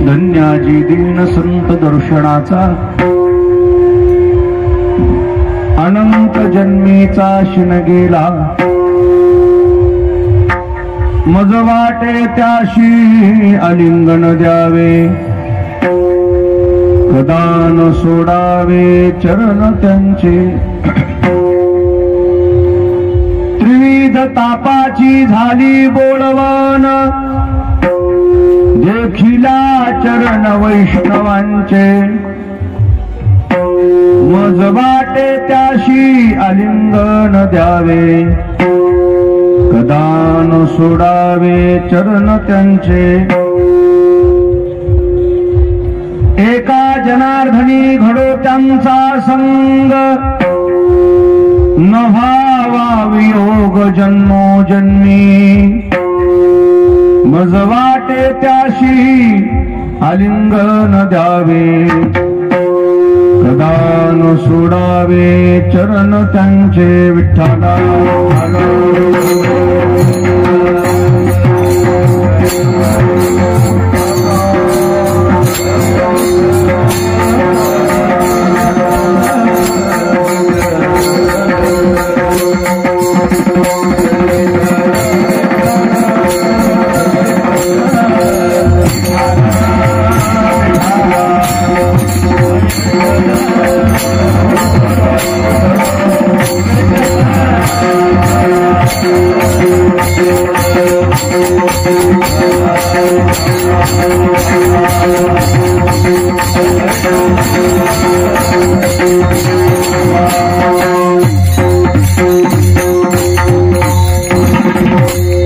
धन्याजी दीन संत दर्शनाचा अनंत जन्मीचा शिन गेला मज वाटे त्याशी आलिंगन द्यावे कदान सोडावे चरण त्यांचे त्रिविध तापाची झाली बोलवान देखिला चरण वैष्णवांचे मज वाटे त्याशी आलिंगन द्यावे कदान सोडावे चरण त्यांचे एका जनार्दनी घडो त्यांचा संग न व्हावा वियोग जन्मोजन्मी मज वाटे त्याशी आलिंगन द्यावे कदान सोडावे चरण त्यांचे विठ्ठला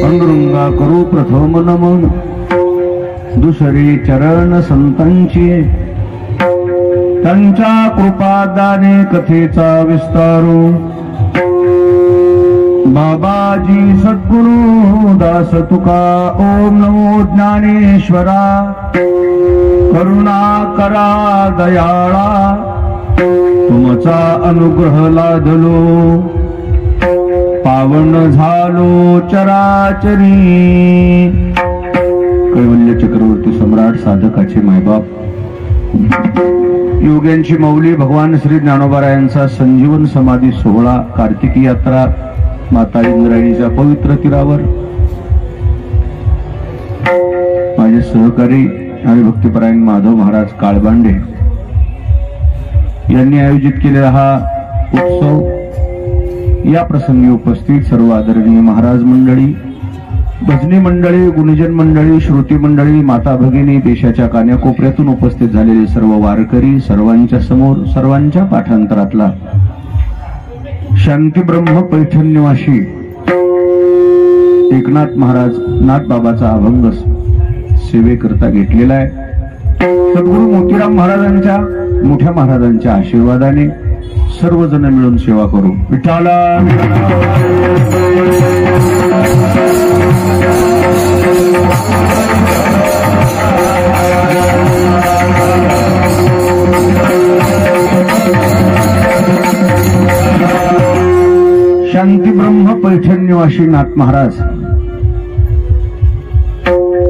पांडुरंगा करू प्रथम नमन दुसरी चरण संतांची त्यांच्या कृपादाने कथेचा विस्तारू बाबाजी सद्गुरु दास तुका ओम नमो ज्ञानेश्वरा करुणा करा दयाळा तुमचा अनुग्रह लादलो पावन झालो चराचरी कैवल्य चक्रवर्ती सम्राट साधकाचे मायबाप योग्यांची मौली भगवान श्री ज्ञानोबारायांचा संजीवन समाधी सोहळा कार्तिकी यात्रा माता इंद्रायणीच्या पवित्र तीरावर माझे सहकारी आणि भक्तिपरायण माधव महाराज काळबांडे यांनी आयोजित केलेला हा उत्सव या प्रसंगी उपस्थित सर्व आदरणीय महाराज मंडळी भजनी मंडळी गुणजन मंडळी श्रुती मंडळी माता भगिनी देशाच्या कान्याकोपऱ्यातून उपस्थित झालेले सर्व वारकरी सर्वांच्या समोर सर्वांच्या पाठांतरातला शांती ब्रह्म पैठण निवासी एकनाथ महाराज नाथ बाबाचा अभंग सेवेकरता घेतलेला आहे। सद्गुरु मोतीराम महाराजांच्या मोठ्या महाराजांच्या आशीर्वादाने सर्वजण मिळून सेवा करू विठ्ठला शांती ब्रह्म पैठण निवासी नाथ महाराज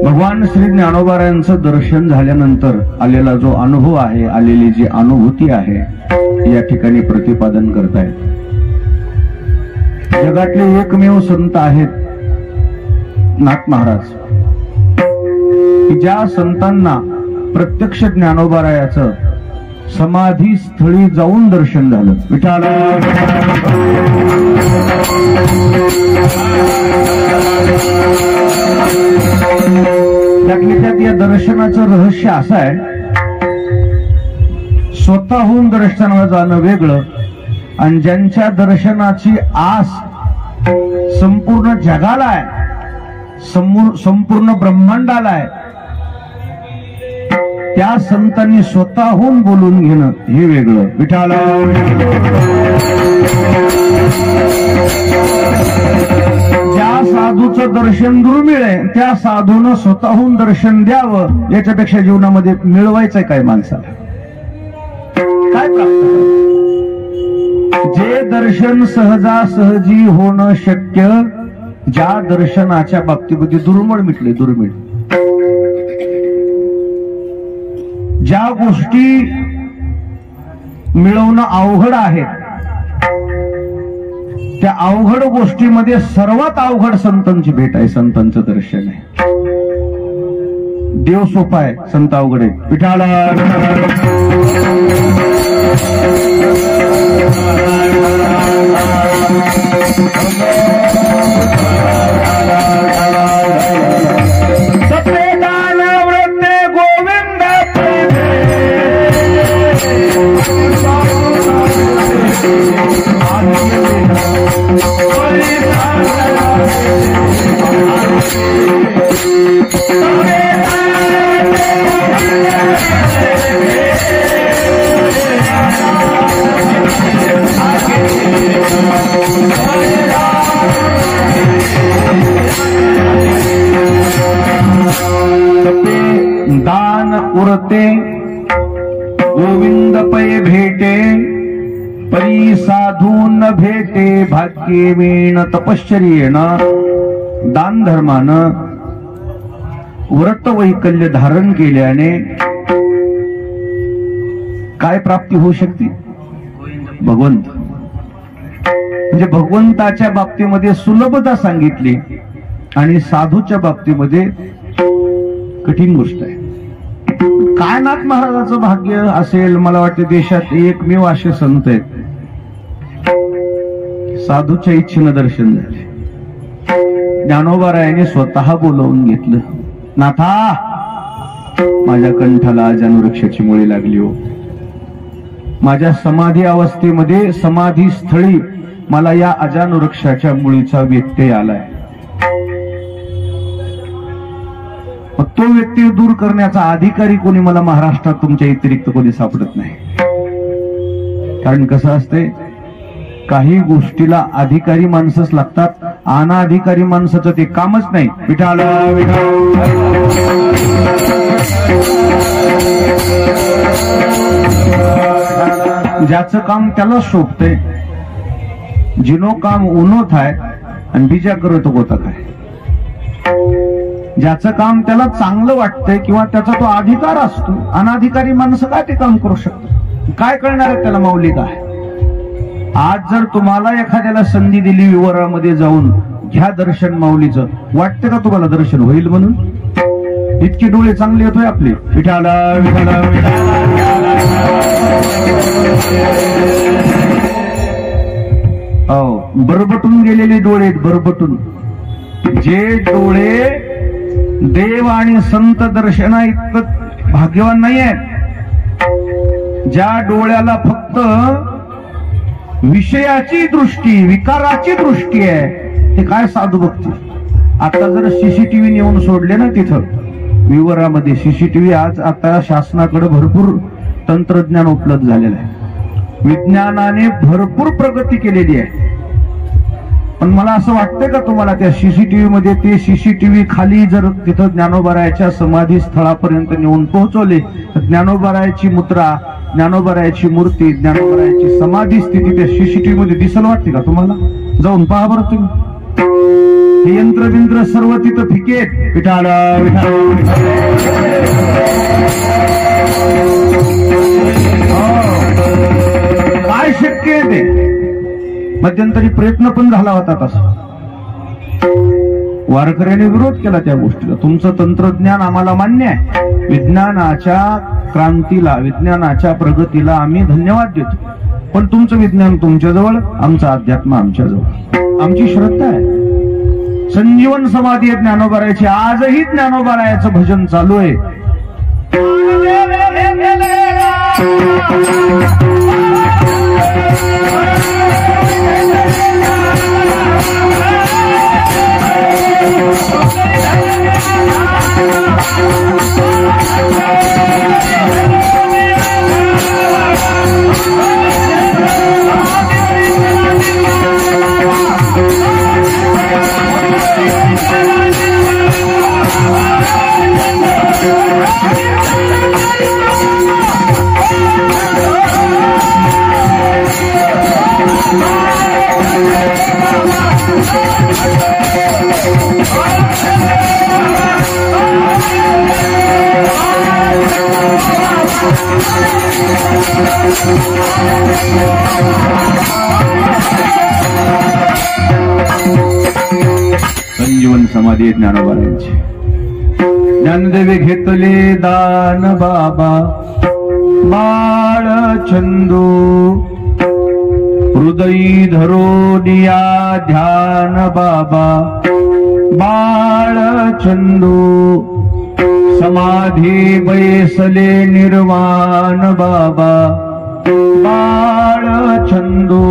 भगवान श्री ज्ञानोबारायांचं दर्शन झाल्यानंतर आलेला जो अनुभव आहे आलेली जी अनुभूती आहे या ठिकाणी प्रतिपादन करतायत। जगातले एकमेव संत आहेत नाथ महाराज की ज्या संतांना प्रत्यक्ष ज्ञानोबारायाचं समाधी स्थळी जाऊन दर्शन झालं विठ्ठला त्यात या दर्शनाचं रहस्य असं आहे स्वतःहून दर्शनाला जाणं वेगळं आणि ज्यांच्या दर्शनाची आस संपूर्ण जगाला आहे संपूर्ण ब्रह्मांडाला आहे त्या संतांनी स्वतःहून बोलून घेणं हे वेगळं विठ्ठला ज्या साधूचं दर्शन दुर्मिळ आहे त्या साधूनं स्वतःहून दर्शन द्यावं याच्यापेक्षा जीवनामध्ये मिळवायचंय काय माणसाला काय प्राप्त जे दर्शन सहजासहजी होणं शक्य ज्या दर्शनाच्या बाबतीमध्ये दुर्मिळ मिटले दुर्मिळ ज्या गोष्टी मिळवणं अवघड आहे त्या अवघड गोष्टीमध्ये सर्वात अवघड संतांची भेट आहे, संतांचं दर्शन आहे. देव सोपा आहे, संत अवघड आहे. विठाला दान उरते गोविंद पै भेटे, परी साधू न भेटे भाग्येन तपश्चर्येन. दान धर्मानं व्रत वैकल्य धारण केल्याने काय प्राप्ती होऊ शकते? भगवंत. म्हणजे भगवंताच्या बाबतीमध्ये सुलभता सांगितली आणि साधूच्या बाबतीमध्ये कठीण गोष्ट आहे. काय नाथ महाराजाचं भाग्य असेल, मला वाटते देशात एकमेव असे संत आहेत साधूच्या इच्छेनं दर्शन झाले. ज्ञानोबारायाने स्वतः बोलवून घेतलं, नाथा माझ्या कंठाला अजानुरक्षाची मुळी लागली हो. माझ्या समाधी अवस्थेमध्ये समाधी स्थळी मला या अजानुरक्षाच्या मुळीचा व्यत्यय आलाय. मग तो व्यत्यय दूर करण्याचा अधिकारी कोणी मला महाराष्ट्रात तुमच्या व्यतिरिक्त कोणी सापडत नाही. कारण कसं असते, काही गोष्टीला अधिकारी माणसंच लागतात, अनाधिकारी माणसाचं ते कामच नाही. विठाला ज्याचं काम त्याला शोभतंय, जिनो काम उनो थाय आणि बीजा करतो गोता काय. ज्याचं काम त्याला चांगलं वाटतंय किंवा त्याचा तो अधिकार असतो, अनाधिकारी माणसं काय ते काम करू शकतो? काय कळणार आहे त्याला माऊली काय? आज जर तुम्हाला एखाद्याला संधी दिली विवरामध्ये जाऊन घ्या दर्शन माऊलीचं, वाटतं का तुम्हाला दर्शन होईल म्हणून? इतके डोळे चांगले येतोय आपले. विठाला विठाला बरबटून गेलेले डोळे, बरबटून. जे डोळे देव आणि संत दर्शना इतकं भाग्यवान नाही आहेत, ज्या डोळ्याला फक्त विषयाची दृष्टी, विकाराची दृष्टी आहे, ते काय साधू बघतील. आता जर सीसीटीव्ही नेऊन सोडले ना तिथं विवरामध्ये, सीसीटीव्ही आज आता शासनाकडे भरपूर तंत्रज्ञान उपलब्ध झालेलं आहे, विज्ञानाने भरपूर प्रगती केलेली आहे. पण मला असं वाटतंय का तुम्हाला त्या सीसीटीव्ही मध्ये, ते सीसीटीव्ही खाली जर तिथं ज्ञानोबारायाच्या समाधी स्थळापर्यंत नेऊन पोहोचवले तर ज्ञानोबारायाची मुद्रा, ज्ञानोबारायाची मूर्ती, ज्ञानोबारायाची समाधी स्थिती त्या सीसीटीव्ही मध्ये दिसल वाटते का तुम्हाला? जाऊन पहा बरं तुम्ही. हे यंत्र बिंत्र सर्व तिथं फिकेत. विठाला काय शक्य आहे ते? मध्यंतरी प्रयत्न पण झाला होता तसा, वारकऱ्यांनी विरोध केला त्या गोष्टीला. तुमचं तंत्रज्ञान आम्हाला मान्य आहे, विज्ञानाच्या क्रांतीला, विज्ञानाच्या प्रगतीला आम्ही धन्यवाद देतो, पण तुमचं विज्ञान तुमच्याजवळ, आमचं अध्यात्म आमच्याजवळ. आमची श्रद्धा आहे. संजीवन समाधी आहे ज्ञानोबारायाची, आजही ज्ञानोबारायाचं भजन चालू आहे. ज्ञानोबारायांची. ज्ञानदेवे घेतले दान बाबा बाळ चंदू, हृदयी धरोनिया ध्यान बाबा बाळ चंदू, समाधी बैसले निर्वाण बाबा बाळ चंदू,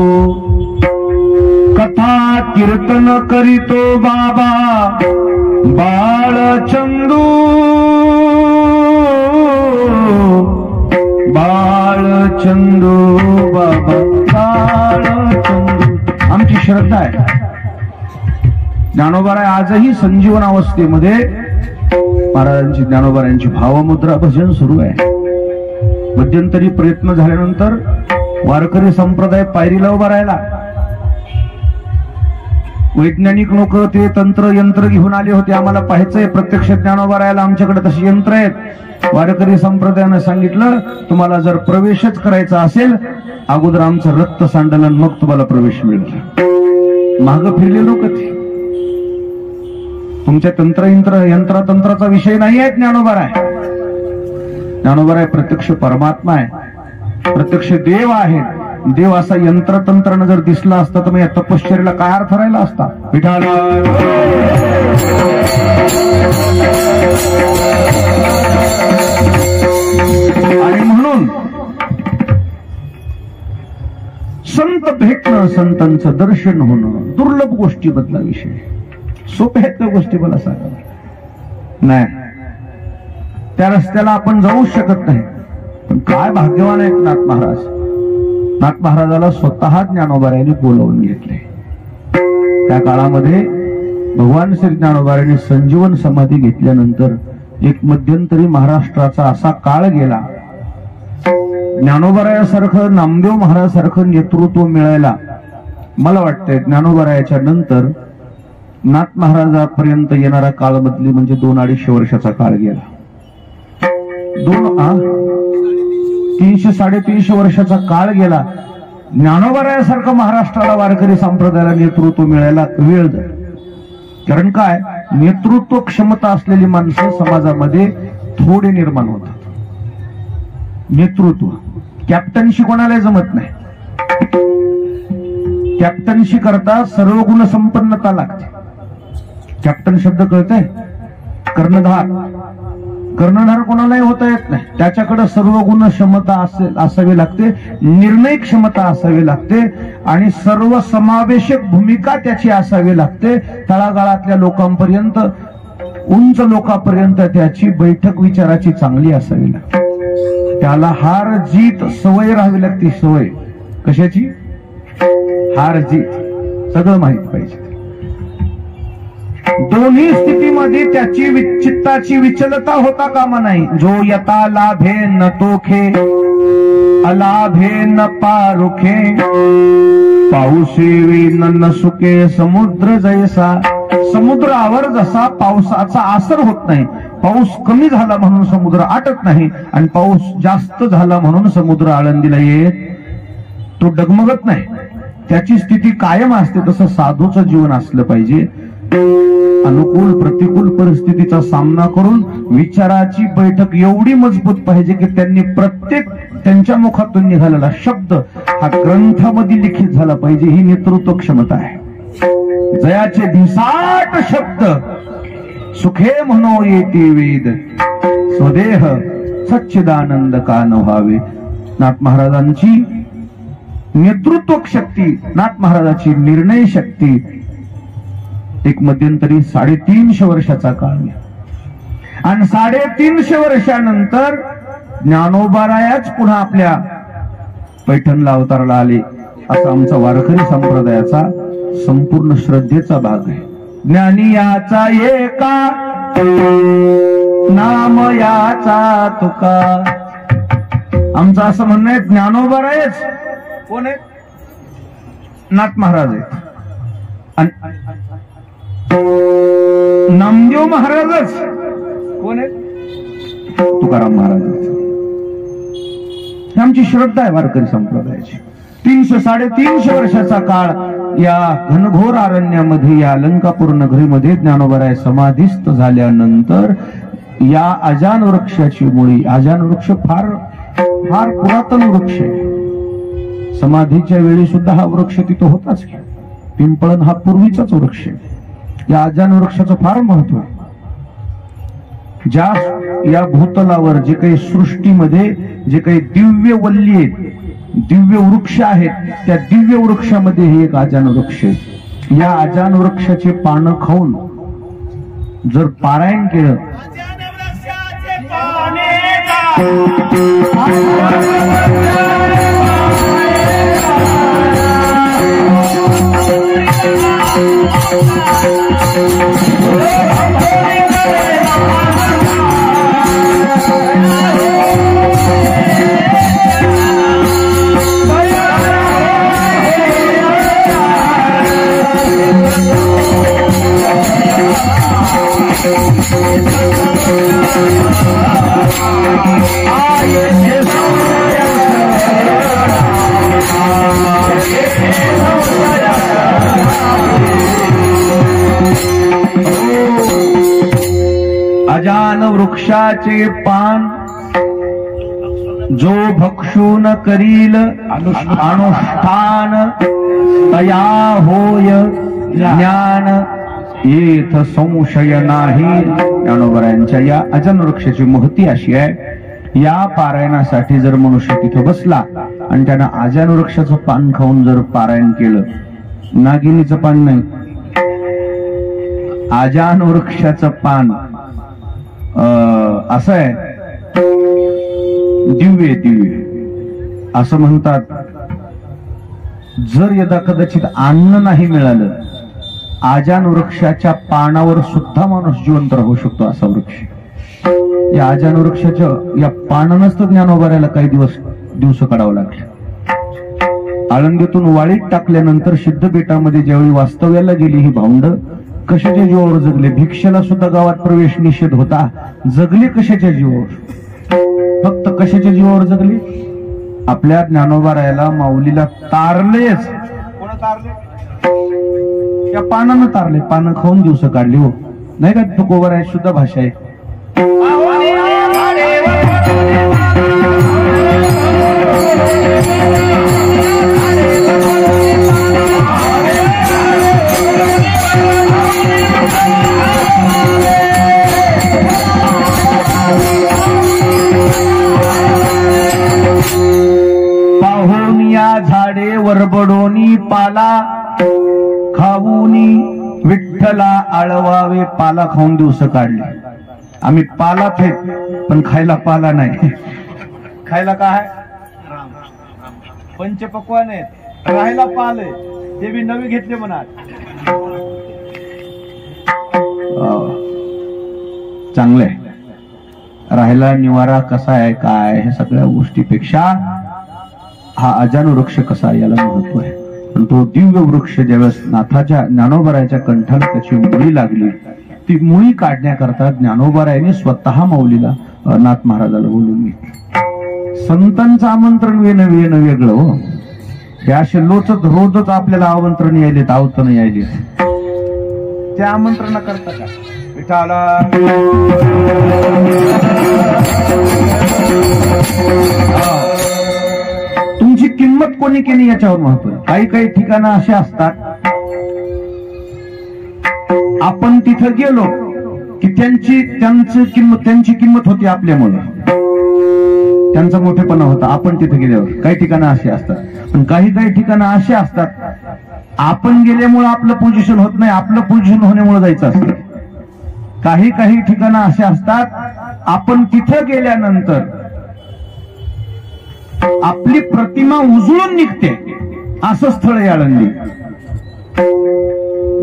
कथा कीर्तन करीतो बाबा बाळ चंदू, बाळ चंदू बाबा बाळ चंदू. आमची श्रद्धा आहे ज्ञानोबाराय आजही संजीवन अवस्थेमध्ये महाराजांची ज्ञानोबारायांची भावमुद्रा भजन सुरू आहे. मध्यंतरी प्रयत्न झाल्यानंतर वारकरी संप्रदाय पायरीला उभा राहिला. वैज्ञानिक लोक ते तंत्र यंत्र घेऊन आले होते, आम्हाला पाहायचंय प्रत्यक्ष ज्ञानोबारायाला, आमच्याकडे तशी यंत्र आहेत. वारकरी संप्रदायानं सांगितलं तुम्हाला जर प्रवेशच करायचा असेल अगोदर आमचं रक्त सांडलं मग तुम्हाला प्रवेश मिळेल. माग फिरले लोक ते. तुमच्या यंत्रतंत्राचा विषय नाही आहे ज्ञानोबाराय. ज्ञानोबाराय प्रत्यक्ष परमात्मा आहे, प्रत्यक्ष देव आहे. देव असा यंत्रतंत्रानं जर दिसला असता तर मग या तपश्चर्याला काय अर्थ राहिला असता. विठाला आणि म्हणून संत भेटणं, संतांचं दर्शन होणं दुर्लभ गोष्टी बदला विषय. सोप्या आहेत त्या गोष्टी मला सांगा नाही. त्या रस्त्याला आपण जाऊ शकत नाही. पण काय भाग्यवान आहेत नाथ महाराज. नाथ महाराजाला स्वतः ज्ञानोबारायांनी बोलावून घेतले. त्या काळामध्ये भगवान श्री ज्ञानोबारायांनी संजीवन समाधी घेतल्यानंतर एक मध्यंतरी महाराष्ट्राचा असा काळ गेला. ज्ञानोबारायासारखं नामदेव महाराज सारखं नेतृत्व मिळायला मला वाटतंय ज्ञानोबारायाच्या नंतर नाथ महाराजापर्यंत येणारा काळ बदली म्हणजे 2-250 वर्षाचा काळ गेला. 300-350 वर्षाचा काळ गेला. ज्ञानोबारायासारखं महाराष्ट्राला वारकरी संप्रदायाला नेतृत्व मिळायला वेळ जाईल. कारण काय, नेतृत्व क्षमता असलेली माणसं समाजामध्ये थोडे निर्माण होतात. नेतृत्व कॅप्टनशी कोणाला जमत नाही. कॅप्टनशी करता सर्व गुण संपन्नता लागते. कॅप्टन शब्द कळतंय. कर्णधार, कर्णधार कोणालाही होता येत नाही. त्याच्याकडे सर्व गुण क्षमता असावी लागते, निर्णय क्षमता असावी लागते आणि सर्व समावेशक भूमिका त्याची असावी लागते. तळागाळातल्या लोकांपर्यंत, उंच लोकांपर्यंत त्याची बैठक विचाराची चांगली असावी लागते. त्याला हार जीत सवय राहावी लागते. सवय कशाची? हार जीत सगळं माहित पाहिजे. दोन्ही स्थितीमध्ये त्याची चित्ताची विचलता होता कामा नाही. जो यता लाभे न तोखे, अलाभे न पारुखे, पाऊसेवी न सुके समुद्र जैसा. समुद्रावर जसा पावसाचा आसर होत नाही, पाऊस कमी झाला म्हणून समुद्र आटत नाही आणि पाऊस जास्त झाला म्हणून समुद्र आळंदीला येत तो डगमगत नाही. त्याची स्थिती कायम असते. तसं साधूचं जीवन असलं पाहिजे. अनुकूल प्रतिकूल परिस्थितीचा सामना करून विचाराची बैठक एवढी मजबूत पाहिजे की त्यांनी प्रत्येक त्यांच्या मुखातून निघालेला शब्द हा ग्रंथामध्ये लिखित झाला पाहिजे. ही नेतृत्व क्षमता आहे. जयाचे भिसाट शब्द सुखे म्हणो येते वेद, स्वदेह सच्चिदानंद का न व्हावे. नाथ महाराजांची नेतृत्व शक्ती, नाथ महाराजांची निर्णय शक्ती एक मध्यंतरी 350 वर्षाचा काळ आणि 350 वर्षानंतर ज्ञानोबारायाच पुन्हा आपल्या पैठणला अवताराला आले. असा आमचा वारकरी संप्रदायाचा संपूर्ण श्रद्धेचा भाग आहे. ज्ञानी याचा एका, नाम याचा तुका. आमचं असं म्हणणं आहे ज्ञानोबारायच कोण आहे? नाथ महाराज आहेत. नामदेव महाराजच कोण आहेत? तुकाराम महाराज. ही आमची श्रद्धा आहे वारकरी संप्रदायाची. 300-350 वर्षाचा काळ या घनघोर अरण्यामध्ये, या अलंकापूर नगरीमध्ये ज्ञानोबराय समाधीस्थ झाल्यानंतर या अजान वृक्षाची मुळी, अजान वृक्ष फार फार पुरातन वृक्ष आहे, समाधीच्या वेळी सुद्धा हा वृक्ष तिथं होताच. पिंपळण हा पूर्वीचाच वृक्ष आहे. या अजान वृक्षाचं फार महत्व आहे. ज्या या भूतलावर जे काही सृष्टीमध्ये जे काही दिव्य वल्ली आहेत, दिव्य वृक्ष आहेत, त्या दिव्य वृक्षामध्ये हे एक अजान वृक्ष आहे. या अजान वृक्षाचे पानं खाऊन जर पारायण केलं अजान वृक्षाचे पान जो भक्षून करील अनुष्ठान तया होय ज्ञान येथ संशय नाही. ज्ञानोबरायांच्या या अजान वृक्षाची महती अशी आहे, या पारायणासाठी जर मनुष्य तिथं बसला आणि त्यानं अजान वृक्षाचं पान खाऊन जर पारायण केलं, नागिनीचं पान नाही, अजान वृक्षाचं पान असं आहे, दिव्य दिव्य असं म्हणतात. जर यदा कदाचित अन्न नाही मिळालं, अजान वृक्षाच्या पानावर सुद्धा माणूस जिवंत राहू शकतो असा वृक्ष. या अजान वृक्षाच्या या पानानंच तर ज्ञानोबरायला काही दिवस काढावं लागले. आळंदीतून वाळीत टाकल्यानंतर सिद्धपीठामध्ये ज्यावेळी वास्तव्याला गेली ही भावंड, कशाच्या जीवावर जगले? भिक्षेला सुद्धा गावात प्रवेश निषेध होता, जगले कशाच्या जीवावर? फक्त कशाच्या जीवावर जगले? आपल्या ज्ञानोबरायला माऊलीला तारलेच. कोण तारले? या पानानं तारले, पानं खाऊन दिवस काढले. हो नाही का? तुकोबराय सुद्धा भाषा आहे. पाहून या झाडे वरबडोनी पाला खाऊनी विठ्ठला आळवावे. पाला खाऊन दिवस काढले. आम्ही पाला थेट, पण खायला पाला नाही. खायला काय? पंचपक्वान आहेत, राहायला पाल आहे, ते बी नवी घेतले म्हणा. चांगलंय. राहायला निवारा कसा आहे, काय, हे सगळ्या गोष्टीपेक्षा हा अजान वृक्ष कसा याला महत्व आहे. पण तो दिव्य वृक्ष ज्यावेळेस नाथाच्या ज्ञानोबरायच्या कंठाला त्याची मुळी लागली, ती मुळी काढण्याकरता ज्ञानोबरायाने स्वतः माऊलीला नाथ महाराजाला बोलून घेतलं. संतांचं आमंत्रण वेगळं हो. हे असे लोचत रोजच आपल्याला आमंत्रण यायलेत, आवतं यायले. त्या आमंत्रणा करता का विठाला? तुमची किंमत कोणी केली याच्यावर महत्व आहे. काही काही ठिकाणं असे असतात, आपण तिथं गेलो की त्यांची किंमत होती आपल्यामुळे, त्यांचा मोठेपणा होता आपण तिथे गेल्यावर. काही ठिकाणं असे असतात. पण काही ठिकाणं असे असतात, आपण गेल्यामुळे आपलं पोझिशन होत नाही, आपलं पोझिशन होण्यामुळे जायचं असतं. काही ठिकाणं असे असतात, आपण तिथं गेल्यानंतर आपली प्रतिमा उजळून निघते, असं स्थळ आहे आळंदी.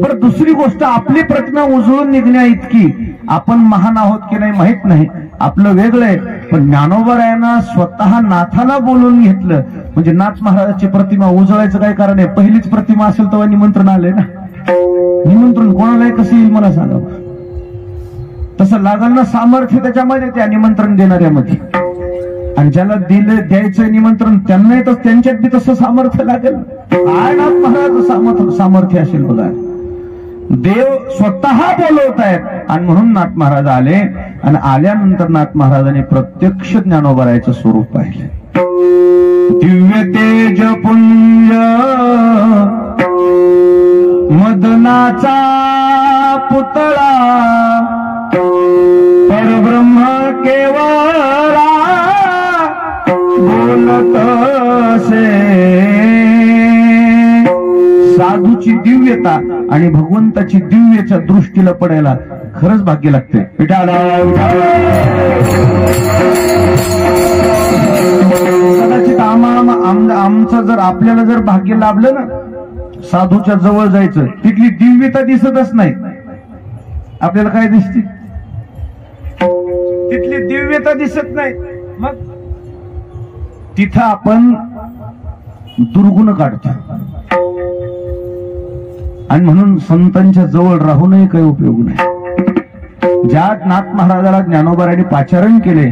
बरं, दुसरी गोष्ट, आपली प्रतिमा उजळून निघण्या इतकी आपण महान आहोत की नाही माहित नाही, आपलं वेगळं आहे. पण ज्ञानोबरायांना स्वतः नाथाला बोलून घेतलं म्हणजे नाथ महाराजाची प्रतिमा उजळायचं काय कारण आहे? पहिलीच प्रतिमा असेल तेव्हा निमंत्रण आलंय ना. निमंत्रण कोणालाही कसं येईल मला सांगावं. तसं लागल ना सामर्थ्य त्याच्यामध्ये, त्या निमंत्रण देणाऱ्यामध्ये. आणि ज्याला द्यायचं निमंत्रण त्यांना तर त्यांच्यात बी तसं सामर्थ्य लागेल. काय नाथ महाराज सामर्थ्य असेल बघा. देव स्वतः बोलवत आहेत आणि म्हणून नाथ महाराज आले. आणि आल्यानंतर नाथ महाराजांनी प्रत्यक्ष ज्ञानोबरायचं स्वरूप पाहिलं. दिव्य तेज पुंज मदनाचा पुतळा परब्रह्म केवळा बोलत असे. साधूची दिव्यता आणि भगवंताची दिव्यच्या दृष्टीला पडायला खरंच भाग्य लागते. कदाचित आमचं जर आपल्याला जर भाग्य लाभलं ना साधूच्या जवळ जायचं, तिथली दिव्यता दिसतच नाही. आपल्याला काय दिसते? तिथली दिव्यता दिसत नाही. मग तिथं आपण दुर्गुण काढतो. आणि म्हणून संतांच्या जवळ राहूनही काही उपयोग नाही. ज्या नाथ महाराजाला ज्ञानोबारायांनी पाचारण केले,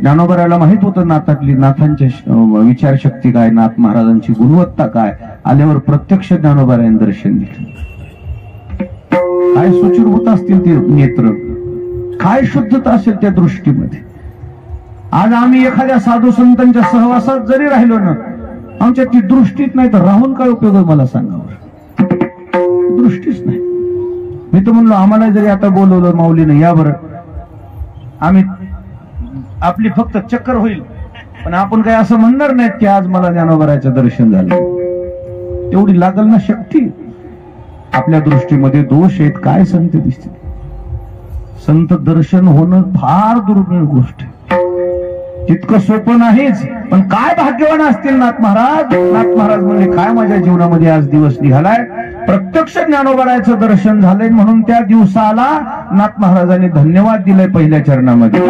ज्ञानोबारायाला माहित होतं नाथांची विचारशक्ती काय, नाथ महाराजांची गुणवत्ता काय. आल्यावर प्रत्यक्ष ज्ञानोबारायांनी दर्शन दिलं. काय सुचिर होत असतील ते नेत्र, काय शुद्धता असेल त्या दृष्टीमध्ये. आज आम्ही एखाद्या साधू संतांच्या सहवासात जरी राहिलो ना, आमच्या ती दृष्टीच नाही तर राहून काय उपयोग आहे मला सांगा. दृष्टीच नाही. मी तर म्हणलो आम्हाला जरी आता बोलवलं माऊलीने या बरं, आम्ही आपली फक्त चक्कर होईल, पण आपण काय असं म्हणणार नाहीत की आज मला ज्ञानोबारायचं दर्शन झालं. तेवढी लागल ना शक्ती. आपल्या दृष्टीमध्ये दोष आहेत काय संत दिसते. संत दर्शन होणं फार दुर्मिळ गोष्ट आहे. तितकं सोपं नाहीच, पण काय भाग्यवान असतील नाथ महाराज. नाथ महाराज म्हणजे काय माझ्या जीवनामध्ये आज दिवस निघालाय, प्रत्यक्ष ज्ञानोबारायचं दर्शन झालंय. म्हणून त्या दिवसाला नाथ महाराजांनी धन्यवाद दिलाय पहिल्या चरणामध्ये.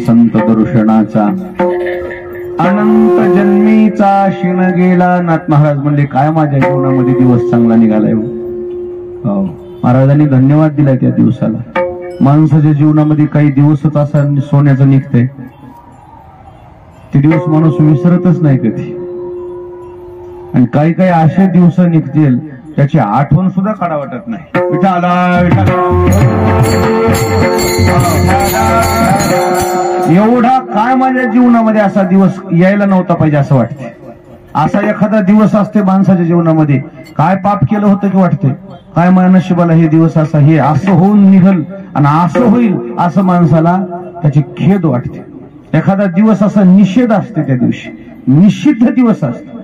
संत दर्शनाचा अनंत जन्मीचा क्षीण गेला. नाथ महाराज म्हणले काय माझ्या जीवनामध्ये दिवस चांगला निघालाय. महाराजांनी धन्यवाद दिलाय त्या दिवसाला. माणसाच्या जीवनामध्ये काही दिवसच असा सोन्याचं निघतंय, ते दिवस माणूस विसरतच नाही कधी. आणि काही काही असे दिवस निघतील त्याची आठवण सुद्धा काढा वाटत नाही. एवढा काय माझ्या जीवनामध्ये असा दिवस यायला नव्हता पाहिजे असं वाटते. असा एखादा दिवस असते माणसाच्या जीवनामध्ये, काय पाप केलं होतं की वाटते, काय माझ्या नशिबाला हे दिवस असा, हे असं होऊन निघल आणि असं होईल असं माणसाला त्याची खेद वाटते. एखादा दिवस असा निषेध असते, त्या दिवशी निषिद्ध दिवस असते.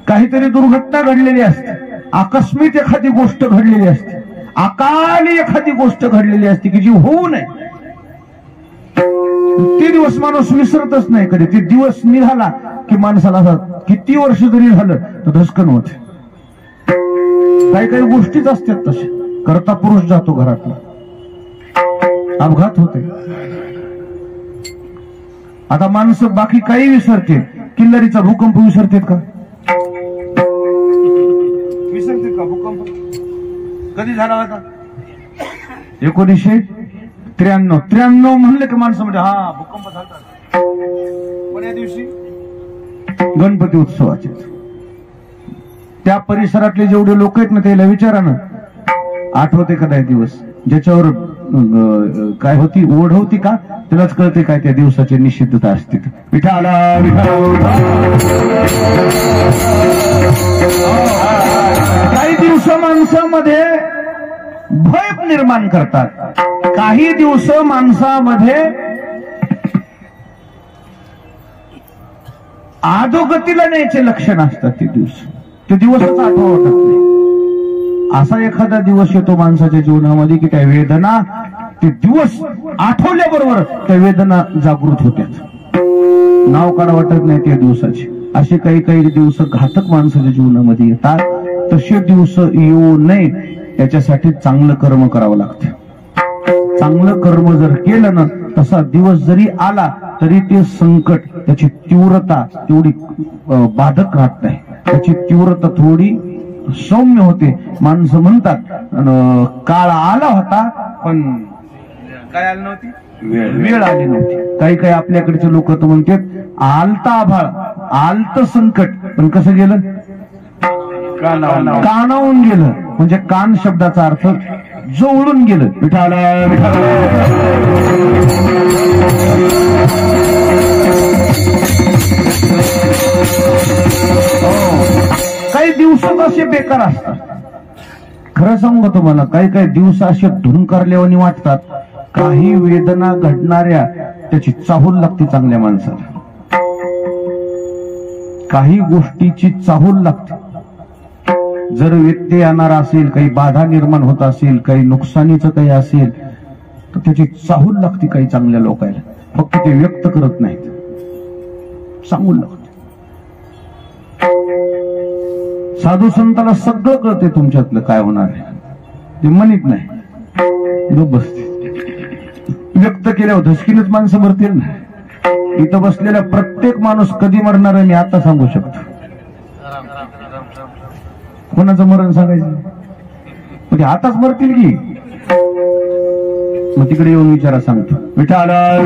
काहीतरी दुर्घटना घडलेली असते, आकस्मिक एखादी गोष्ट घडलेली असते, अकाली एखादी गोष्ट घडलेली असते की जी होऊ नये. ते दिवस माणूस विसरतच नाही कधी. ते दिवस निघाला की माणसाला किती वर्ष जरी झालं तर धस्कन होते. काही काही गोष्टीच असतात तसे. करता पुरुष जातो घरातला, अपघात होते. आता माणसं बाकी काही विसरते, किल्लारीचा भूकंप विसरतेत का? विसरतेत का भूकंप? कधी झाला होता? 1993 म्हणले की माणसं म्हणजे हा भूकंप झाला. पण या दिवशी गणपती उत्सवाचे त्या परिसरातले जेवढे लोक आहेत ना त्याला विचारा ना, आठवते का नाही दिवस? ज्याच्यावर काय होती ओढ होती का त्यालाच कळते काय त्या दिवसाची निश्चितता असते. विठाला काही दिवस माणसामध्ये भय निर्माण करतात, काही दिवस माणसामध्ये अधोगतीला न्यायचे लक्षण असतात. ते दिवसच आठवतात नाही. असा एखादा दिवस येतो माणसाच्या जीवनामध्ये की त्या वेदना ते दिवस आठवल्याबरोबर त्या वेदना जागृत होत्यात. नाव काढा वाटत नाही त्या दिवसाची. असे काही काही दिवस घातक माणसाच्या जीवनामध्ये येतात. तसे दिवस येऊ नये याच्यासाठी चांगलं कर्म करावं लागतं. चांगलं कर्म जर केलं ना, तसा दिवस जरी आला तरी ते संकट त्याची तीव्रता तेवढी बाधक राहत नाही. त्याची तीव्रता थोडी सौम्य होते. माणसं म्हणतात काळ आला होता पण काय आली नव्हती, वेळ आली नव्हती. काही काही आपल्याकडचे लोक तर म्हणतात आलता आभाळ, आलत संकट, पण कसं गेलं? कानावून गेलं. म्हणजे कान शब्दाचा अर्थ जोडून गेलं. विठाला काही दिवस असे बेकार असतात. खरं सांगू तुम्हाला, काही काही दिवस असे धुनकारल्यावानी वाटतात. काही वेदना घडणाऱ्या त्याची चाहूल लागते चांगल्या माणसाला. काही गोष्टीची चाहूल लागते. जर व्यत्यय येणार असेल, काही बाधा निर्माण होत असेल, काही नुकसानीचं काही असेल तर त्याची चाहूल लागते काही चांगल्या लोकांना. फक्त ते व्यक्त करत नाहीत, चाहूल लागते. साधू संतांना सगळं कळते तुमच्यातलं काय होणार आहे, ते म्हणत नाही, गप्प बसते. व्यक्त केल्यावर धसकीनच माणसं मरतील ना. इथं बसलेला प्रत्येक माणूस कधी मरणार आहे मी आता सांगू शकतो. कोणाचं मरण सांगायचं? म्हणजे आताच मरतील की मग तिकडे येऊन विचारा सांगतो. विठाला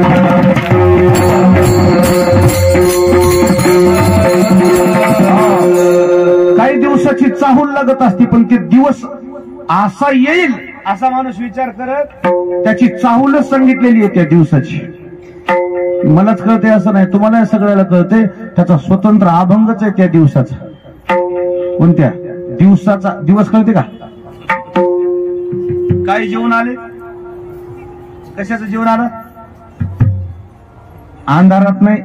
काही दिवसाची चाहूल लागत असते, पण ते दिवस असा येईल असा माणूस विचार करत त्याची चाहूलच सांगितलेली आहे त्या दिवसाची. मलाच कळते असं नाही, तुम्हाला सगळ्याला कळते. त्याचा स्वतंत्र अभंगच आहे त्या दिवसाचा. कोणत्या दिवसाचा दिवस कळते का? काय जेवण आले? कशाचं जेवण आलं? अंधारात नाही,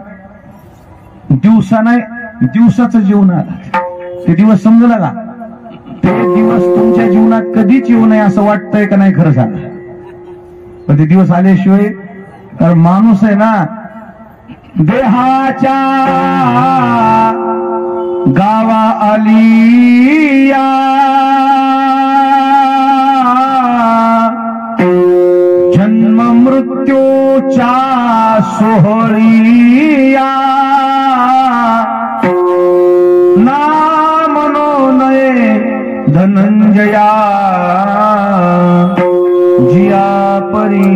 दिवसा नाही, दिवसाचं जेवण आलं. ते दिवस समजला का? ते दिवस तुमच्या जीवनात कधीच येऊ नये असं वाटतंय का नाही? खरं सांगा. पण ते दिवस आल्याशिवाय तर माणूस आहे ना देहाच्या गावा आलिया जन्म मृत्यूच्या सोहळीया नाम नो नये धनंजया जिया परी.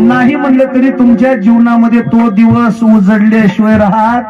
नाही म्हणलं तरी तुमच्या जीवनामध्ये तो दिवस उजडल्याशिवाय राहत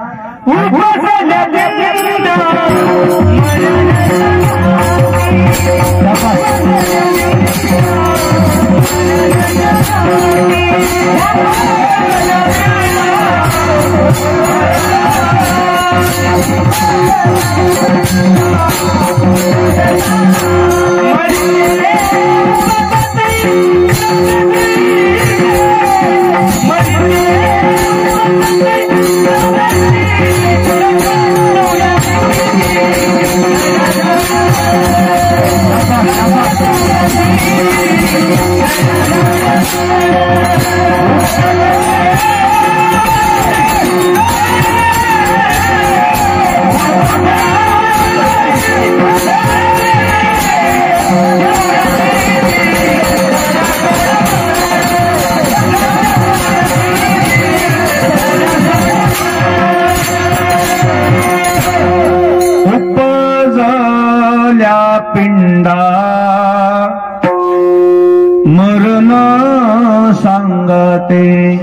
वाटे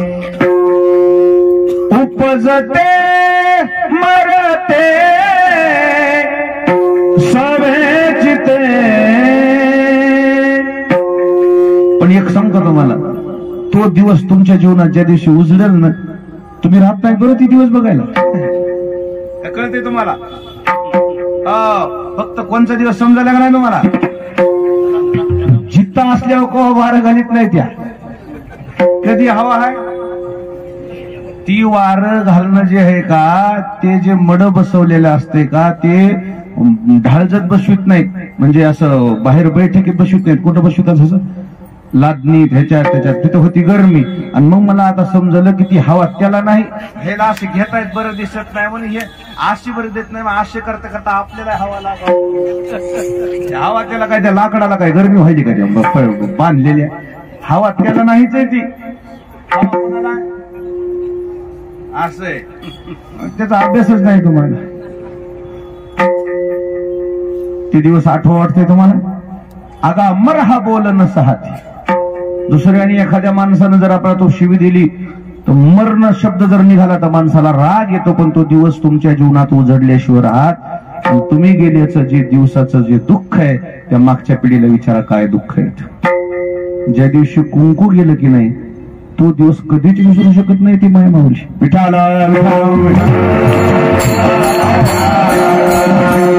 उपजते मरते सवेचिते. पण एक सांगतो तुम्हाला, तो दिवस तुमच्या जीवनात ज्या दिवशी उजळेल ना, तुम्ही राहत नाही बरं ती दिवस बघायला. कळते तुम्हाला? फक्त कोणचा दिवस समजायला नाही तुम्हाला. जित्ता असल्यावर कवा वारं घालीत नाही त्या. कधी हवा आहे ती वारं घालणं जे आहे का, ते जे मड बसवलेलं असते का, ते ढाळजत बसवित नाहीत. म्हणजे असं बाहेर बैठकीत बसवित नाहीत. कुठं बसवितात असं लादणी ह्याच्यात त्याच्यात. तिथं होती गरमी. आणि मग मला आता समजलं की ती हवा त्याला नाही, ह्याला असे घेतायत बरं दिसत नाही म्हणून हे आशी बरं देत नाही. आशे करता करता आपल्याला हवा लागा. हवा त्याला काय, त्या लाकडाला काय गरमी व्हायची का त्या बांधलेल्या? हवा त्याला नाहीच आहे ती. असं आहे, त्याचा अभ्यासच नाही तुम्हाला. ते दिवस आठवा वाटते तुम्हाला? अगा मर हा बोल न सहाती. दुसऱ्याने एखाद्या माणसानं जर आपला तो शिवी दिली तर मरण शब्द जर निघाला तर माणसाला राग येतो. पण तो दिवस तुमच्या जीवनात उजडल्याशिवाय राहत. आणि तुम्ही गेल्याचं जे दिवसाचं जे दुःख आहे, त्या मागच्या पिढीला विचारा काय दुःख आहे. ज्या दिवशी कुंकू गेलं की नाही, तो दिवस कधीच विसरू शकत नाही ती माय माऊली. विठाला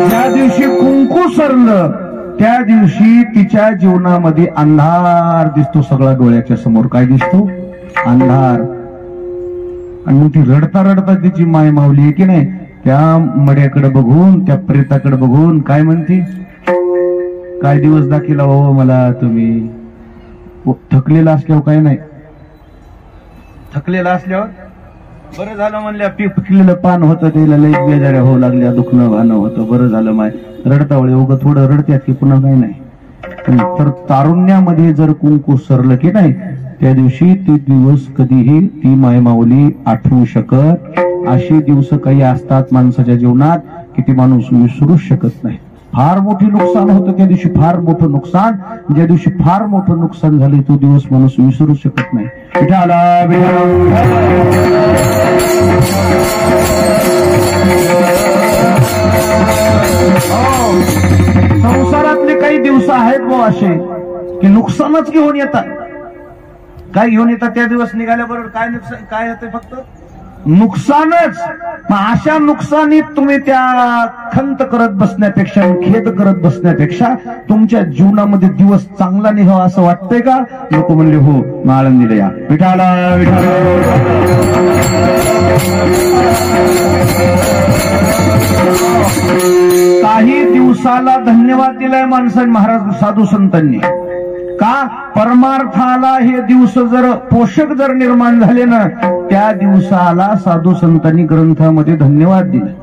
ज्या दिवशी कुंकू सरलं त्या दिवशी तिच्या जीवनामध्ये अंधार दिसतो सगळा डोळ्याच्या समोर. काय दिसतो? अंधार. आणि मग ती रडता रडता तिची माय माऊली आहे की नाही, त्या मड्याकडे बघून, त्या प्रेताकडे बघून काय म्हणते, काय दिवस दाखिला हो मला तुम्ही. थकलेला असल्यावर काय नाही, थकलेला असल्यावर बरं झालं म्हणल्या, पिकलेलं पान होतं त्याला लई बेजाऱ्या होऊ लागल्या, दुखणं भानं होतं. बरं झालं माय. रडतावळे उगं थोडं रडत्यात की पुन्हा काही नाही. तर तारुण्यामध्ये जर कुंकू सरलं की नाही, त्या दिवशी ते दिवस कधीही ती माय माऊली आठवू शकत. अशी दिवस काही असतात माणसाच्या जीवनात की ती माणूस विसरूच शकत नाही. फार मोठी नुकसान होतं त्या दिवशी, फार मोठं नुकसान. ज्या दिवशी फार मोठं नुकसान झाले तो दिवस माणूस विसरू शकत नाही. संसारातले काही दिवस आहेत व असे की नुकसानच घेऊन येतात. काय घेऊन येतात त्या दिवस निघाल्याबरोबर? काय नुकसान, काय होते? फक्त नुकसानच. अशा नुकसानीत तुम्ही त्या खंत करत बसण्यापेक्षा, खेद करत बसण्यापेक्षा तुमच्या जीवनामध्ये दिवस चांगला निघावा असं वाटतंय का? लोक म्हणले हो, मग आळंदीला या. विठाला विठाला. काही दिवसाला धन्यवाद दिलाय माणसाने, महाराज साधू संतांनी. का? परमार्थाला हे दिवस जर पोषक जर निर्माण झाले ना, त्या दिवसाला साधू संतांनी ग्रंथामध्ये धन्यवाद दिले.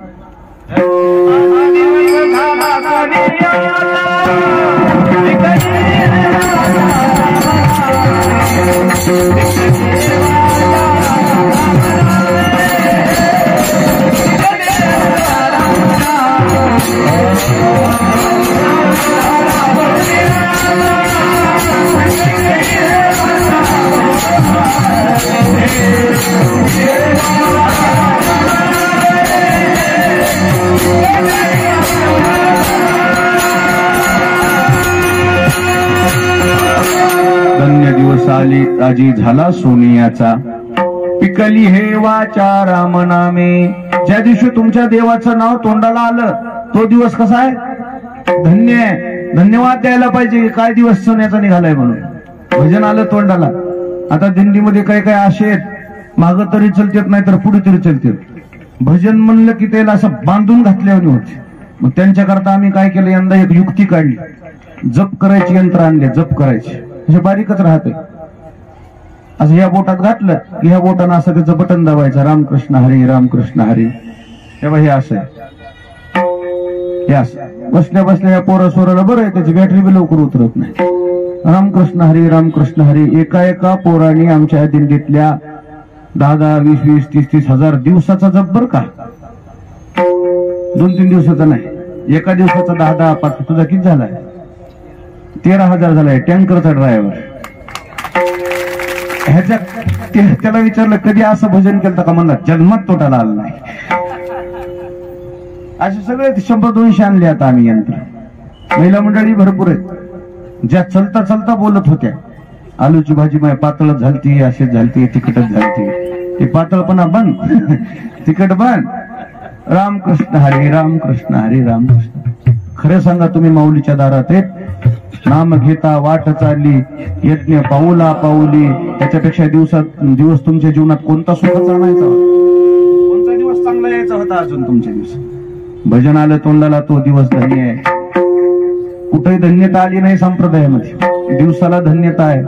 धन्य दिवस आली ताजी झाला सोनियाचा, पिकली हे वाचा राम नामे. ज्या दिवशी तुमच्या देवाचं नाव तोंडाला आलं तो दिवस कसा आहे? धन्य आहे. धन्यवाद द्यायला पाहिजे. काय दिवस सोन्याचा निघालाय म्हणून. भजन आलं तोंडाला. आता दिंडीमध्ये काही काही असे आहेत, माग तरी चलतेत नाही तर पुढे तरी चलतेत. भजन म्हणलं की त्याला असं बांधून घातल्यावर होते. मग त्यांच्याकरता आम्ही काय केलं, यंदा एक युक्ती काढली. जप करायची यंत्र आणले, जप करायचे. हे बारीकच राहते. असं ह्या बोटात घातलं की ह्या बोटानं असं त्याचं बटन दाबायचं, रामकृष्ण हरी रामकृष्ण हरी. हे असं हे असं बसल्या बसल्या या पोरा सोराला बरं आहे, त्याची बॅटरी बी लवकर उतरत नाही. रामकृष्ण हरी रामकृष्ण हरी. एका एका पोराने आमच्या दिंडीतल्या 10-10, 20-20, 30-30 हजार दिवसाचा जप बर का. 2-3 दिवसाचा नाही, एका दिवसाचा 10-10. पाच तुझा किती झालाय? 13,000 झालाय. टँकरचा ड्रायव्हर. ह्याच्या त्याला विचारलं कधी असं भजन केलं का? म्हणला जन्मात तोटाला आलं नाही. असे सगळे 100-200 आणले आता आम्ही यंत्र. महिला मंडळी भरपूर आहेत ज्या चलता चलता बोलत होत्या, आलूची भाजी माय पातळच झालती, अशीच झालती, तिखटच झालती. ते पातळपणा बंद, तिखट बंद. रामकृष्ण हरे रामकृष्ण हरे रामकृष्ण. खरं सांगा, तुम्ही माऊलीच्या दारात आहेत, नाम घेता वाट चालली, यज्ञ पाऊला पाऊली. त्याच्यापेक्षा दिवस तुमच्या जीवनात कोणता सुखाचा आणायचा, कोणता दिवस चांगला यायचा होता अजून तुमच्या दिवस? भजन आलं तोंडाला तो दिवस धन्य आहे. कुठेही धन्यता आली नाही संप्रदायामध्ये, दिवसाला धन्यता आहे.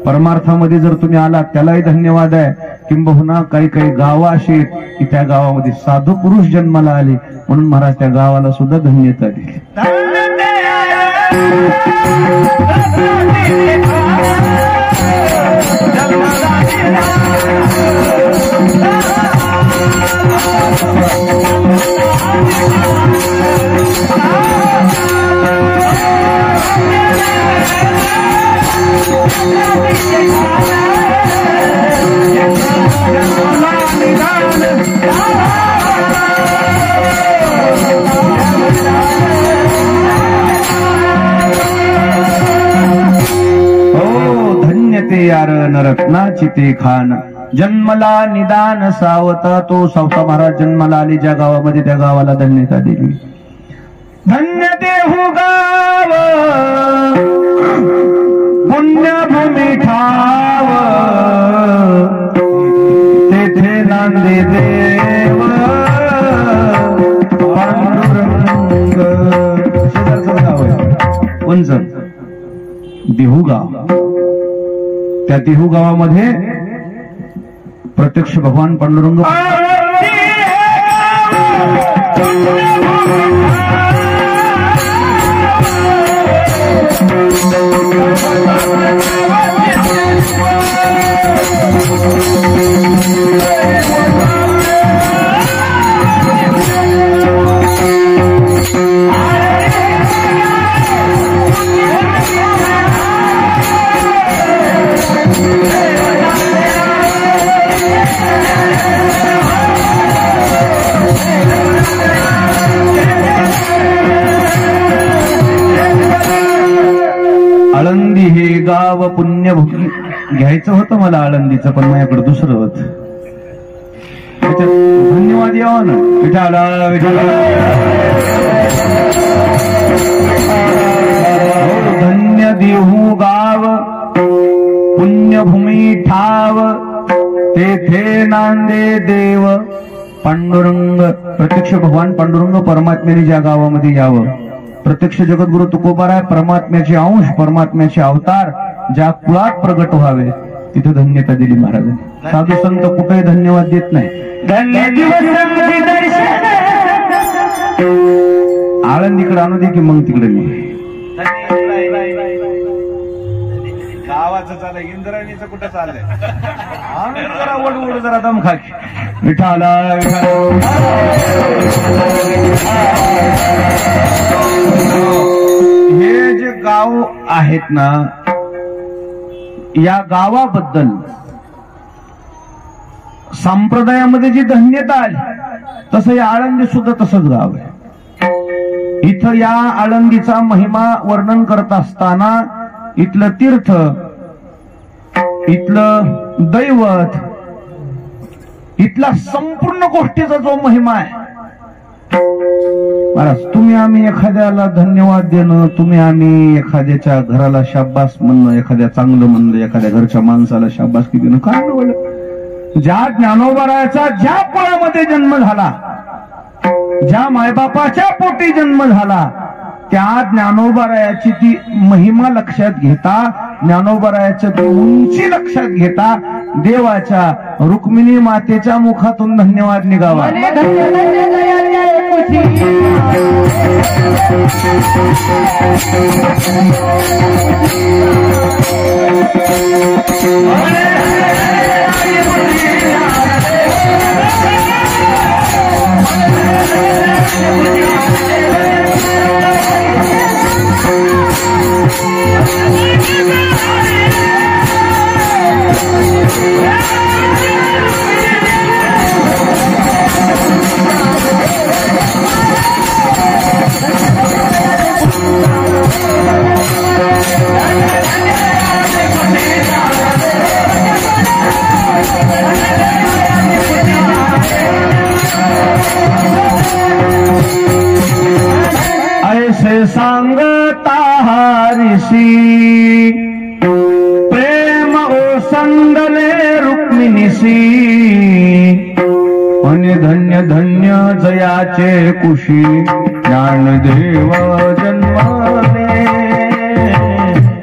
परमार्थामध्ये जर तुम्ही आलात त्यालाही धन्यवाद आहे. किंबहुना काही काही गावं अशी आहेत की त्या गावामध्ये साधू पुरुष जन्माला आले, म्हणून महाराज त्या गावाला सुद्धा धन्यता दिली. ते यार नरत्नाची ते खान, जन्मला निदान सावता. तो सावता महाराज जन्माला आले ज्या गावामध्ये, त्या गावाला धन्यता दिली. धन्य देहू गाव पुण्यभूमी ठाव, तेथे नांदे देव पांडुरंग. शेजारचं गाव आहे वंजन, देहू गाव. त्या देहू गावामध्ये प्रत्यक्ष भगवान पांडुरंग आळंदी हे गाव पुण्यभूमी. घ्यायचं होतं मला आळंदीचं, पण माझ्याकडे दुसरं होत. धन्यवाद यावा ना विठाला विठाला. धन्य देहू गाव पुण्यभूमी ठाव, तेथे नांदे देव पांडुरंग. प्रत्यक्ष भगवान पांडुरंग परमात्म्याने ज्या गावामध्ये यावं, प्रत्यक्ष जगद्गुरु तुकोबाराय परमात्म्याचे अंश, परमात्म्याचे अवतार ज्या कुळात प्रगट व्हावे, तिथे धन्यता दिली महाराजांनी. साधू संत कुठेही धन्यवाद देत नाही. आळंदीकडे आणू दे की मग तिकडे नाही. गावाचं चाललंय, इंद्रायणीचं कुठं चाललंय? जरा वडवड जरा दम खा. विठाला हे जे गाव आहेत ना, या गावाबद्दल संप्रदायामध्ये जी धन्यता आली, तसं या आळंदी सुद्धा तसंच गाव आहे. इथं या आळंदीचा महिमा वर्णन करत असताना इथलं तीर्थ, इथलं दैवत, इथला संपूर्ण गोष्टीचा जो महिमा आहे महाराज, तुम्ही आम्ही एखाद्याला धन्यवाद देणं, तुम्ही आम्ही एखाद्याच्या घराला शाबास म्हणणं, एखाद्या चांगलं म्हणणं, एखाद्या घरच्या माणसाला शाबासकी देणं काय नवलं? ज्या ज्ञानोबारायाचा ज्या कुळामध्ये जन्म झाला, ज्या मायबापाच्या पोटी जन्म झाला, त्या ज्ञानोबारायाची ती महिमा लक्षात घेता, ज्ञानोबारायाची ती उंची लक्षात घेता, देवाच्या रुक्मिणी मातेच्या मुखातून धन्यवाद निघावा. Yeah. ऐसे सांगता हरिषी प्रेम ओसंडले रुक्मिणीसी आणि धन्य धन्य जयाचे कुशी ज्ञानदेव जन्मले.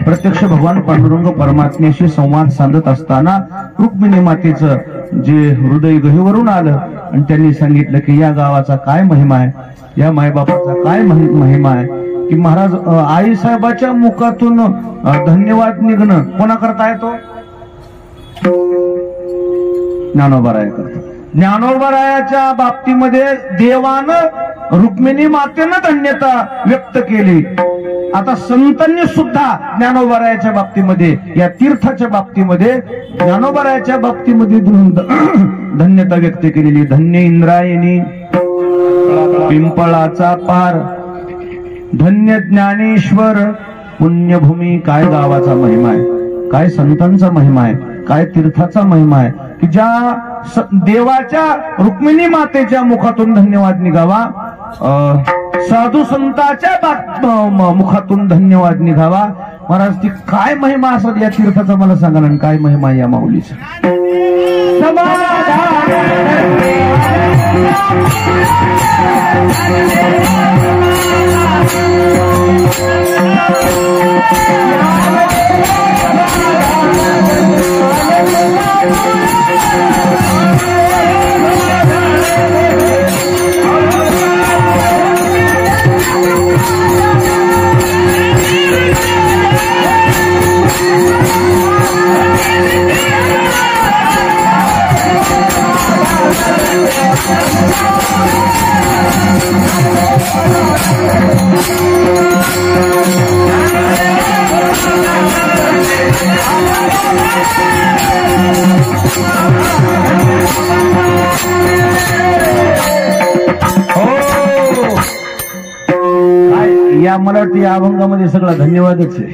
प्रत्यक्ष भगवान पांडुरंग परमात्म्याशी संवाद साधत असताना रुक्मिणी मातेचं जे हृदय गहिवरून आलं आणि त्यांनी सांगितलं की या गावाचा काय महिमा आहे, या मायबापाचा काय महिमा आहे, की महाराज आईसाहेबाच्या मुखातून धन्यवाद निघणं कोणाकरता येतो? ज्ञानोबा करता. ज्ञानोबरायाच्या बाबतीमध्ये देवानं रुक्मिणी मातेनं धन्यता व्यक्त केली. आता संतांनी सुद्धा ज्ञानोबरायाच्या बाबतीमध्ये, या तीर्थाच्या बाबतीमध्ये, ज्ञानोबरायाच्या बाबतीमध्ये धन्यता व्यक्त केलेली. धन्य इंद्रायणी पिंपळाचा पार, धन्य ज्ञानेश्वर पुण्यभूमी. काय गावाचा महिमा आहे, काय संतांचा महिमा आहे, काय तीर्थाचा महिमा आहे की ज्या देवाच्या रुक्मिणी मातेच्या मुखातून धन्यवाद निघावा, साधू संतांच्या मुखातून धन्यवाद निघावा. महाराज ती काय महिमा असेल या तीर्थाचा मला सांगा ना, काय महिमा या माऊलीचा. या मला वाटतं या अभंगामध्ये सगळा धन्यवादच आहे.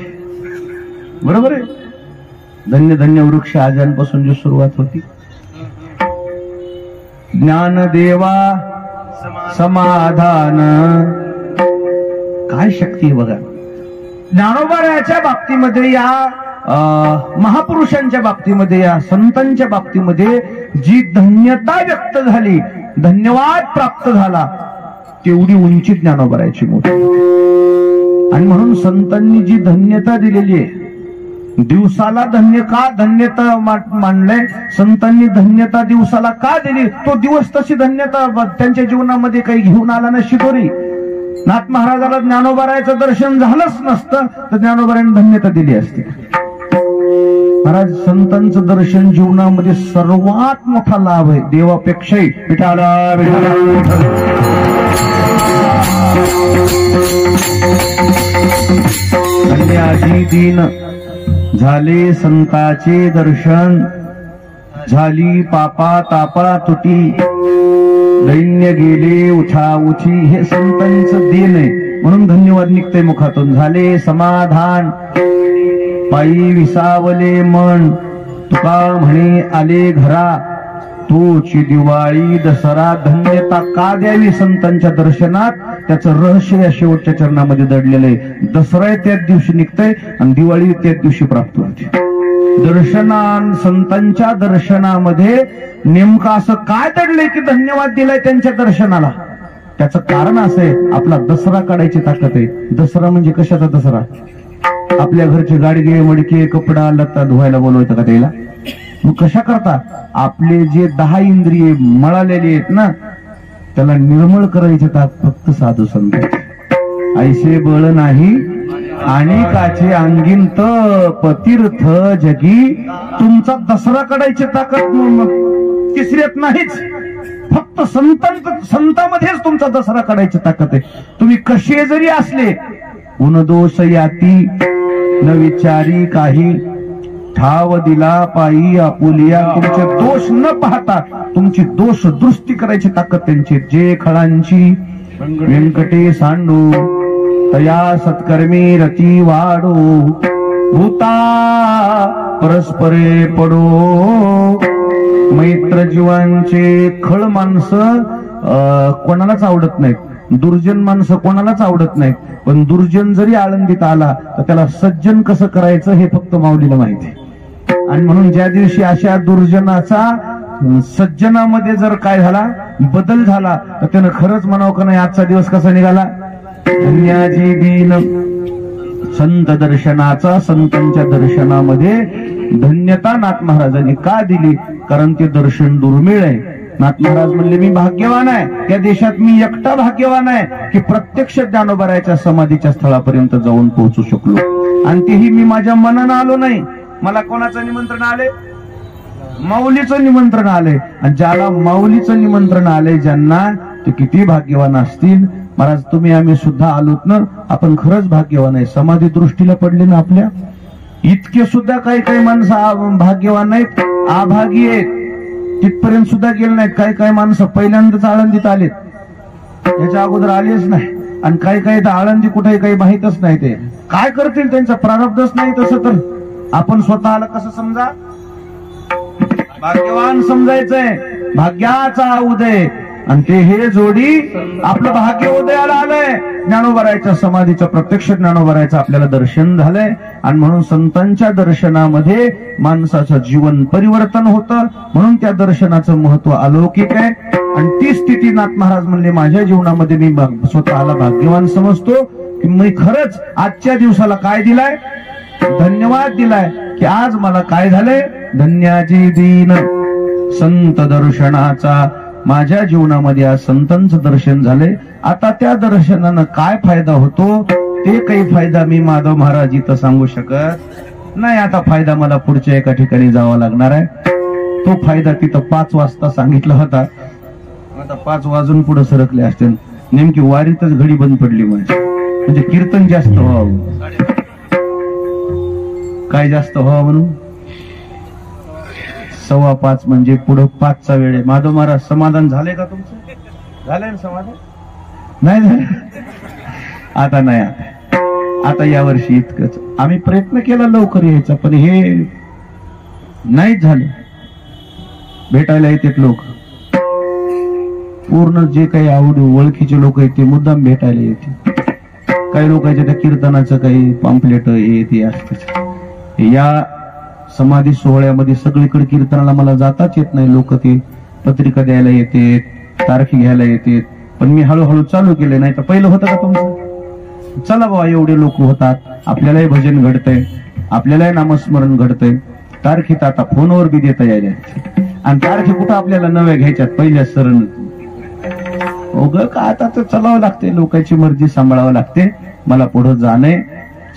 बरोबर आहे. धन्य धन्य वृक्ष आजांपासून जी सुरुवात होती. ज्ञानदेवा समाधान, काय शक्ती आहे बघा. ज्ञानोबरायाच्या बाबतीमध्ये, या महापुरुषांच्या बाबतीमध्ये, या संतांच्या बाबतीमध्ये जी धन्यता व्यक्त झाली, धन्यवाद प्राप्त झाला, तेवढी उंची ज्ञानोबरायाची मोठी. आणि म्हणून संतांनी जी धन्यता दिलेली आहे, दिवसाला धन्य का धन्यता मानलंय संतांनी, धन्यता दिवसाला का दिली, तो दिवस तशी धन्यता त्यांच्या जीवनामध्ये काही घेऊन आला ना शिदोरी. नाथ महाराजाला ज्ञानोबरायाचं दर्शन झालंच नसतं तर ज्ञानोबरायाने धन्यता दिली असती. महाराज संतांचं दर्शन जीवनामध्ये सर्वात मोठा लाभ आहे, देवापेक्षाही. विठाला धन्याजी दीन झाले संताचे दर्शन, झाली पापा तापा तुटी, दैन्य गेले उठा उठी. हे संतांचं देण आहे म्हणून धन्यवाद निघतंय मुखातून. झाले समाधान पायी विसावले मन, तुका म्हणे आले घरा, तोची दिवाळी दसरा. धन्यता का द्यावी संतांच्या दर्शनात, त्याचं रहस्य या शेवटच्या चरणामध्ये दडलेलं आहे. दसरा त्याच दिवशी निघतंय आणि दिवाळी त्याच दिवशी प्राप्त होते. संतांच्या दर्शनामध्ये नेमकं असं काय दडलंय की धन्यवाद दिलाय त्यांच्या दर्शनाला. त्याचं कारण असं आहे, आपला दसरा काढायची ताकद आहे. दसरा म्हणजे कशाचा दसरा? आपल्या घरचे गाडगे मडके कपडा लत्ता धुवायला बोलवायचं का त्याला? मग कशा करता? आपले जे 10 इंद्रिये मळालेले आहेत ना, त्याला निर्मळ करायचे ताकद फक्त साधू संत. ऐसे बळ नाही आणि काचे अंगीन तप तीर्थ जगी. तुमचा दसरा काढायची ताकद तिसऱ्यात नाहीच, फक्त संतांमध्येच तुमचा दसरा काढायची ताकद आहे. तुम्ही कसे जरी असले, गुणदोष याती न विचारी काही, ठाव दिला पायी आपुलिया. तुमचे दोष न पाहता तुमची दोष दुरुस्ती करायची ताकद त्यांची. जे खळांची व्यंकटे सांडू, तया सत्कर्मी रती वाढो, भूता परस्परे पडो. मैत्र जीवांचे खळ माणसं कोणालाच आवडत नाहीत, दुर्जन माणसं कोणालाच आवडत नाहीत. पण दुर्जन जरी आळंदीत आला तर त्याला सज्जन कसं करायचं हे फक्त माऊलीला माहिती. आणि म्हणून ज्या दिवशी अशा दुर्जनाचा सज्जनामध्ये जर काय झाला बदल झाला तर त्यानं खरंच म्हणावं का नाही आजचा दिवस कसा निघाला. धन्याजी दीन संत दर्शनाचा, संतांच्या दर्शनामध्ये धन्यता नाथ महाराजांनी का दिली, कारण ते दर्शन दुर्मिळ आहे. नाथ महाराज म्हणले मी भाग्यवान आहे, त्या देशात मी एकटा भाग्यवान आहे की प्रत्यक्ष ज्ञानोबारायच्या समाधीच्या स्थळापर्यंत जाऊन पोहोचू शकलो. आणि तेही मी माझ्या मनानं आलो नाही, मला कोणाचं निमंत्रण आले, माऊलीचं निमंत्रण आले. आणि ज्याला माऊलीचं निमंत्रण आले ज्यांना, ते किती भाग्यवान असतील. महाराज तुम्ही आम्ही सुद्धा आलोत ना, आपण खरंच भाग्यवान आहे. समाधी दृष्टीला पडले ना आपल्या, इतके सुद्धा काही काही माणसं भाग्यवान नाहीत, आभागी आहेत, तिथपर्यंत सुद्धा गेले नाहीत. काही काही माणसं पहिल्यांदाच आळंदीत आलेत, याच्या अगोदर आलेच नाही. आणि काही काही तर आळंदी कुठे काही माहीतच नाही, ते काय करतील त्यांचा प्रारब्धच नाही. तसं तर आपण स्वतःला कसं समजा, भाग्यवान समजायचंय, भाग्याचा उदय. आणि ते हे जोडी आपलं भाग्य उदयाला आलंय, ज्ञानोबारायच्या समाधीचं प्रत्यक्ष ज्ञानोबारायचं आपल्याला दर्शन झालंय. आणि म्हणून संतांच्या दर्शनामध्ये माणसाचं जीवन परिवर्तन होतं, म्हणून त्या दर्शनाचं महत्व अलौकिक आहे. आणि ती स्थिती नाथ महाराज म्हणले माझ्या जीवनामध्ये मी स्वतःला भाग्यवान समजतो की मी खरंच आजच्या दिवसाला काय दिलाय, धन्यवाद दिलाय की आज मला काय झालंय, धन्याजी दीन संत दर्शनाचा. माझ्या जीवनामध्ये आज संतांचं दर्शन झालंय. आता त्या दर्शनानं काय फायदा होतो ते काही फायदा मी माधव महाराज इथं सांगू शकत नाही. आता फायदा मला पुढच्या एका ठिकाणी जावं लागणार आहे. तो फायदा तिथं 5 वाजता सांगितला होता, आता 5 वाजून पुढे सरकले असते. नेमकी वारीतच घडी बंद पडली म्हणजे कीर्तन जास्त व्हावं, काय जास्त व्हावं म्हणून 5:15 म्हणजे पुढं 5चा वेळ आहे. माधव महाराज समाधान झाले का तुमचं? झालंय ना समाधान? नाही झालं आता नाही. आता यावर्षी इतकंच आम्ही प्रयत्न केला लवकर यायचा, पण हे नाहीच झालं. भेटायला येतात लोक, पूर्ण जे काही आवड ओळखीचे लोक आहेत ते मुद्दाम भेटायला येते. काही लोकांच्या त्या कीर्तनाचं काही पॅम्पलेट हे ते असतं. या समाधी सोहळ्यामध्ये सगळीकडे कीर्तनाला मला जाताच येत नाही. लोक ते पत्रिका द्यायला येते, तारखी घ्यायला येते, पण मी हळूहळू चालू केले. नाही तर पहिलं होतं का तुमचं, चला बाबा एवढे लोक होतात, आपल्यालाही भजन घडतंय, आपल्यालाही नामस्मरण घडतंय, तारखीत आता फोनवर बी देता यायला. आणि तारखी कुठं आपल्याला नव्या घ्यायच्यात, पहिल्या सरण उग का आता तर चालावं लागते, लोकांची मर्जी सांभाळावं लागते. मला पुढे जाणे,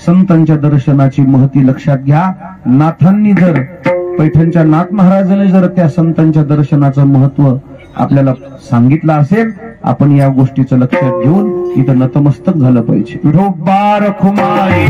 संतांच्या दर्शनाची महती लक्षात घ्या. नाथांनी जर, पैठणच्या नाथ महाराजांनी जर त्या संतांच्या दर्शनाचं महत्व आपल्याला सांगितलं असेल, आपण या गोष्टीचं लक्षात घेऊन इथं नतमस्तक झालं पाहिजे. विठोबा रखुमाई